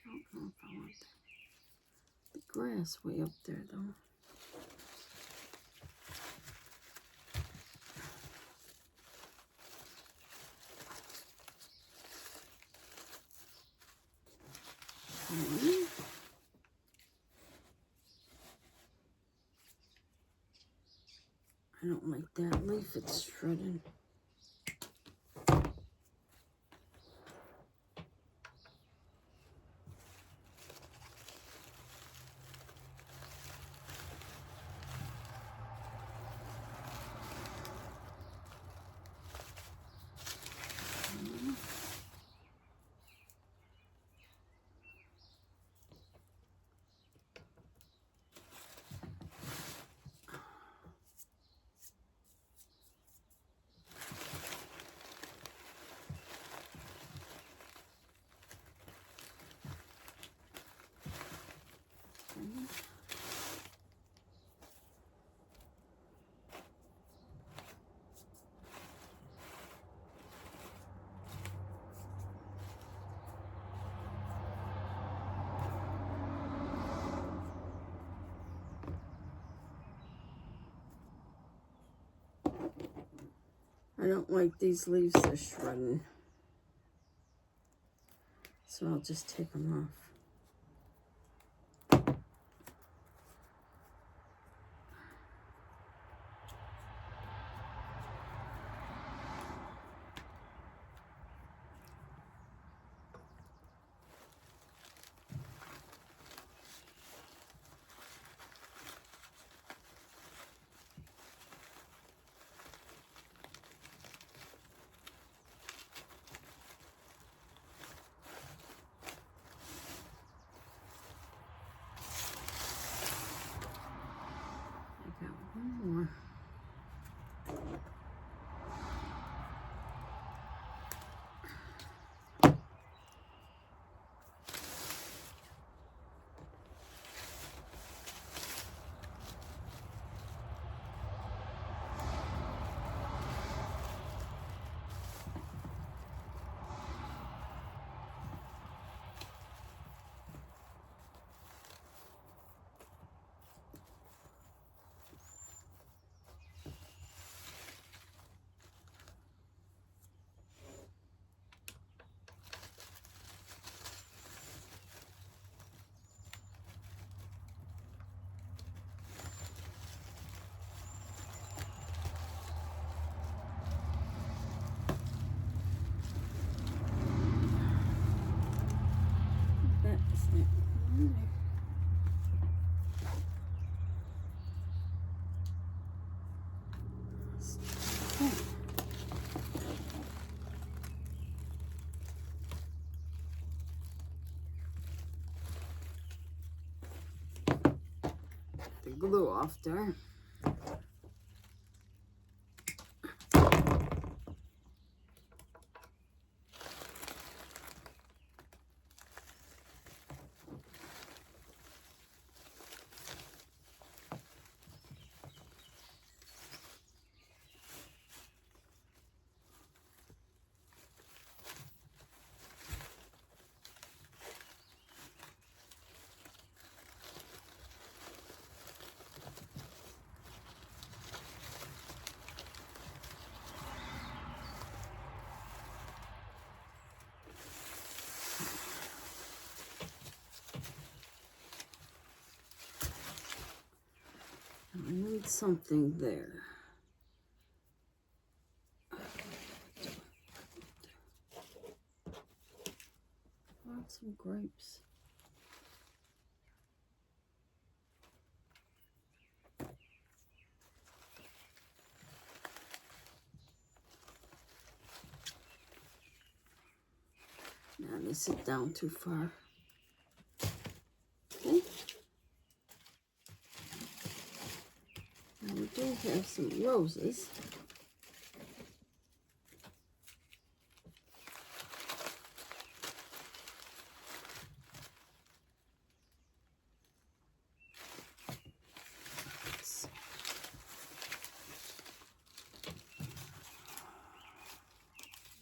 don't know if I want the grass way up there though. I don't like that leaf, it's shredded. I don't like these leaves, they're shredding. So I'll just take them off. One more. glue off there. I need something there. I want some grapes. Now they sit down too far. Okay. Now we do have some roses.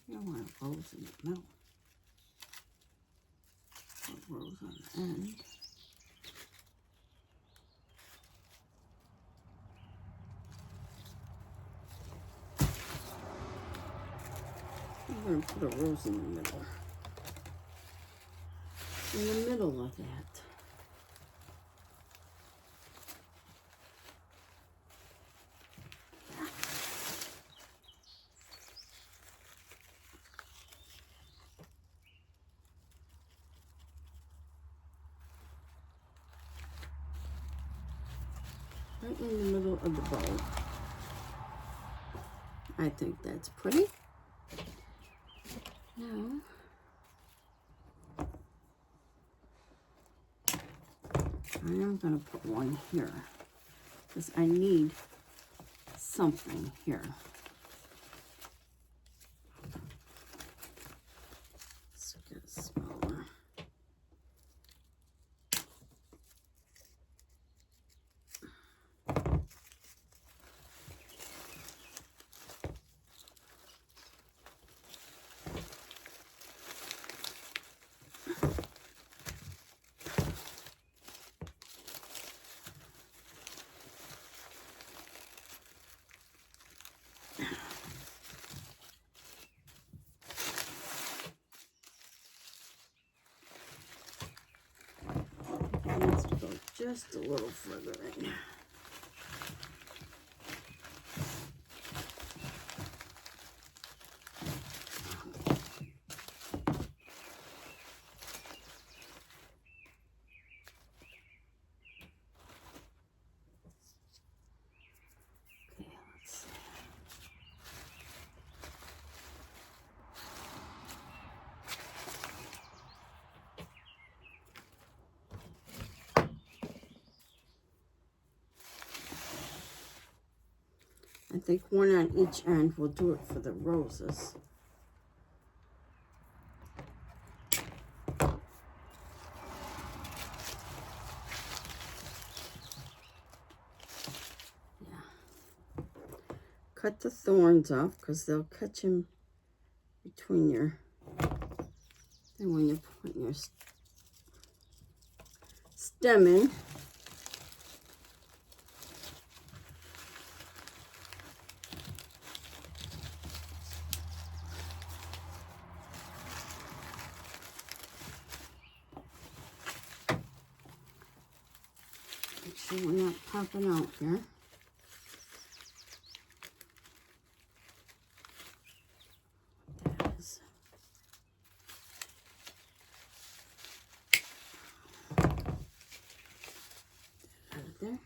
I want a rose in the middle. A rose on the end. I'm going to put a rose in the middle. In the middle of that. Right in the middle of the bowl. I think that's pretty. Now, I am going to put one here because I need something here. Let's get smaller. Needs to go just a little further in. Okay, let's see. I think one on each end will do it for the roses. Yeah. Cut the thorns off because they'll catch them between your, and when you're putting your stem in. Make sure we're not popping out here. That is. Out of there.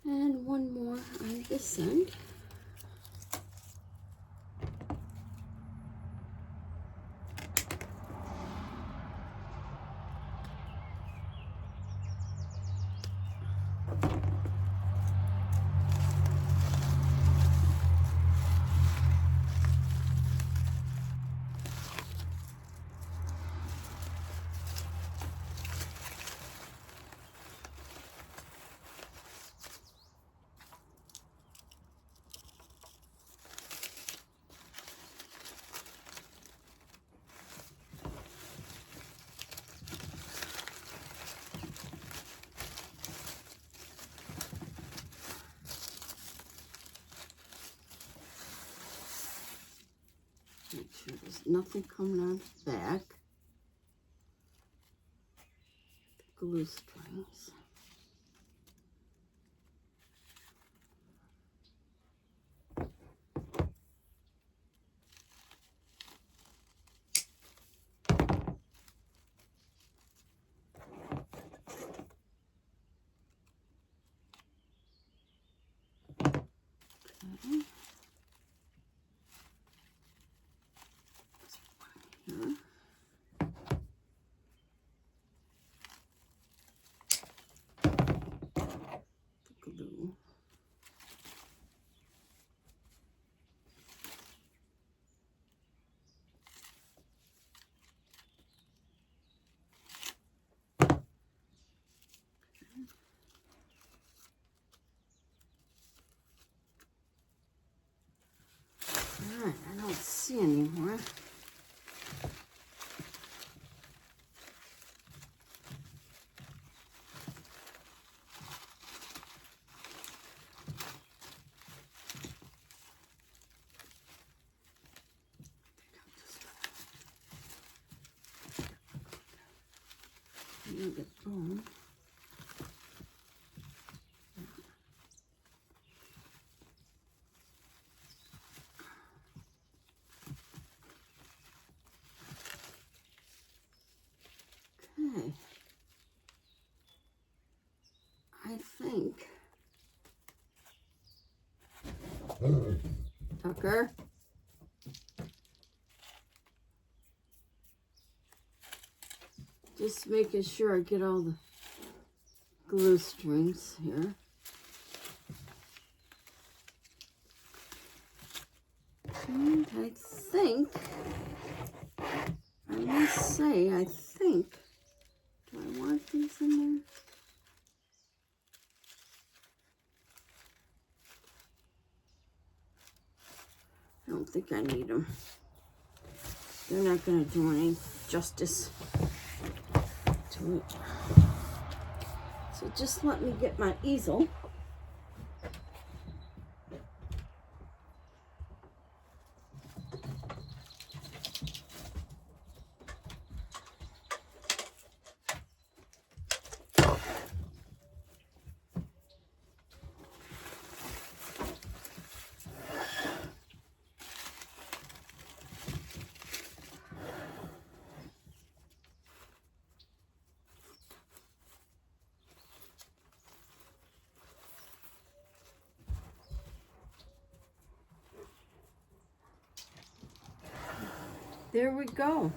And one more on this end. There's nothing coming on the back. The glue strings. Okay. Here. The glue. Alright, I don't see anymore. Get bone. Okay. I think Tucker. Just making sure I get all the glue strings here. And I think, I must say, I think, do I want these in there? I don't think I need them. They're not going to do any justice to it. So just let me get my easel. There we go.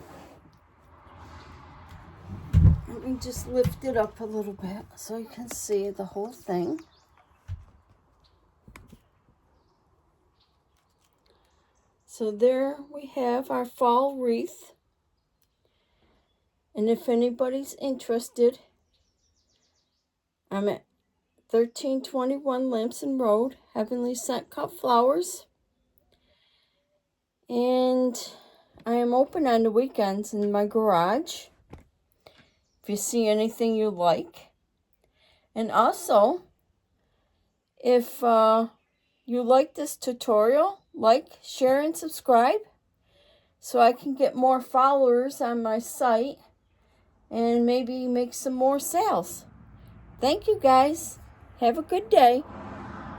Let me just lift it up a little bit so you can see the whole thing. So there we have our fall wreath. And if anybody's interested, I'm at 1321 Lamson Road, Heavenly Scent Cut Flowers. And I am open on the weekends in my garage. If you see anything you like. And also, if you like this tutorial, like, share, and subscribe so I can get more followers on my site and maybe make some more sales. Thank you guys. Have a good day.